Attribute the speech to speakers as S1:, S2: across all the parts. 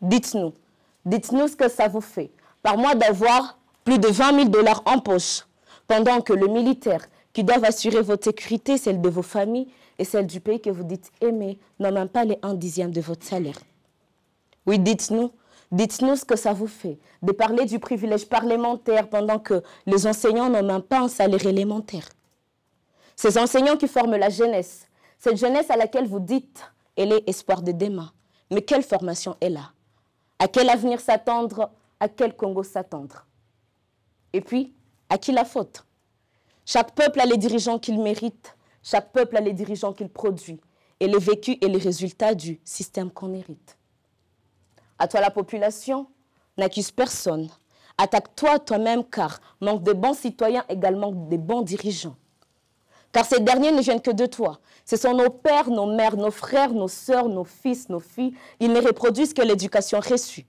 S1: Dites-nous ce que ça vous fait par mois d'avoir plus de 20 000 $ en poche, pendant que le militaire qui doit assurer votre sécurité, celle de vos familles et celle du pays que vous dites aimer, n'a même pas les 1/10 de votre salaire. Oui, dites-nous ce que ça vous fait de parler du privilège parlementaire pendant que les enseignants n'ont même pas un salaire élémentaire. Ces enseignants qui forment la jeunesse, cette jeunesse à laquelle vous dites « elle est espoir de demain ». Mais quelle formation est là? À quel avenir s'attendre? À quel Congo s'attendre? Et puis, à qui la faute? Chaque peuple a les dirigeants qu'il mérite, chaque peuple a les dirigeants qu'il produit, et les vécus et les résultats du système qu'on hérite. À toi la population, n'accuse personne. Attaque-toi toi-même car manque de bons citoyens également de bons dirigeants. Car ces derniers ne viennent que de toi. Ce sont nos pères, nos mères, nos frères, nos sœurs, nos fils, nos filles. Ils ne reproduisent que l'éducation reçue.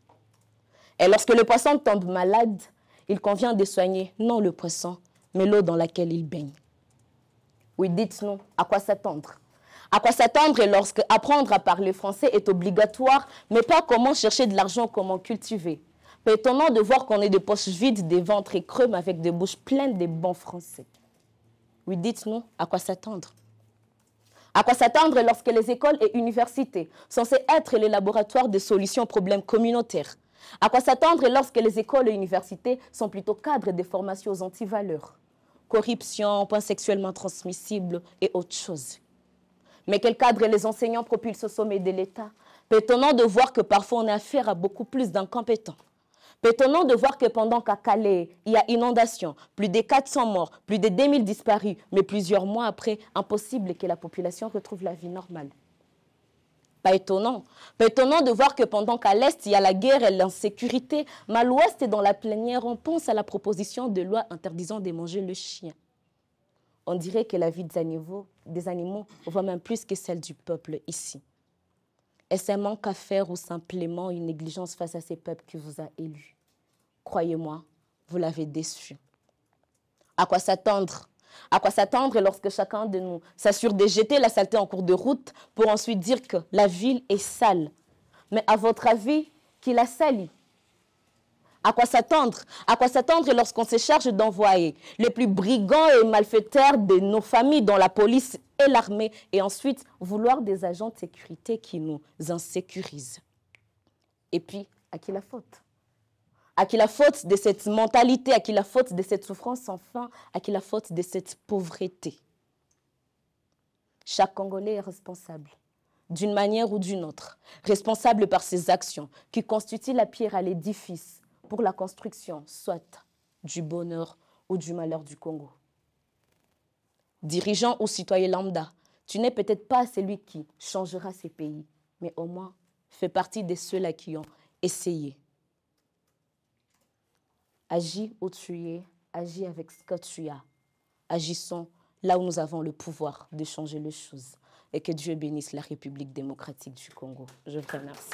S1: Et lorsque le poisson tombe malade, il convient de soigner non le poisson, mais l'eau dans laquelle il baigne. Oui, dites-nous, à quoi s'attendre? À quoi s'attendre lorsque apprendre à parler français est obligatoire, mais pas comment chercher de l'argent, comment cultiver? C'est étonnant de voir qu'on ait des poches vides, des ventres creux, mais avec des bouches pleines de bons français. Oui, dites-nous, à quoi s'attendre? À quoi s'attendre lorsque les écoles et universités, censées être les laboratoires de solutions aux problèmes communautaires? À quoi s'attendre lorsque les écoles et universités sont plutôt cadres des formations aux antivaleurs? Corruption, points sexuellement transmissibles et autres choses. Mais quel cadre les enseignants propulsent au sommet de l'État? Étonnant de voir que parfois on a affaire à beaucoup plus d'incompétents. Étonnant de voir que pendant qu'à Calais, il y a inondation, plus de 400 morts, plus de 2000 disparus, mais plusieurs mois après, impossible que la population retrouve la vie normale. Pas étonnant de voir que pendant qu'à l'Est, il y a la guerre et l'insécurité, mais à l'Ouest et dans la plénière, on pense à la proposition de loi interdisant de manger le chien. On dirait que la vie des animaux vaut même plus que celle du peuple ici. Est-ce un manque à faire ou simplement une négligence face à ces peuples qui vous a élus? Croyez-moi, vous l'avez déçu. À quoi s'attendre? À quoi s'attendre lorsque chacun de nous s'assure de jeter la saleté en cours de route pour ensuite dire que la ville est sale? Mais à votre avis, qui la salit? À quoi s'attendre? À quoi s'attendre lorsqu'on se charge d'envoyer les plus brigands et malfaiteurs de nos familles dans la police et l'armée et ensuite vouloir des agents de sécurité qui nous insécurisent? Et puis, à qui la faute? À qui la faute de cette mentalité? À qui la faute de cette souffrance sans fin? À qui la faute de cette pauvreté? Chaque Congolais est responsable, d'une manière ou d'une autre, responsable par ses actions qui constituent la pierre à l'édifice pour la construction, soit du bonheur ou du malheur du Congo. Dirigeant ou citoyen lambda, tu n'es peut-être pas celui qui changera ces pays, mais au moins fais partie de ceux-là qui ont essayé. Agis où tu es, agis avec ce que tu as. Agissons là où nous avons le pouvoir de changer les choses. Et que Dieu bénisse la République démocratique du Congo. Je vous remercie.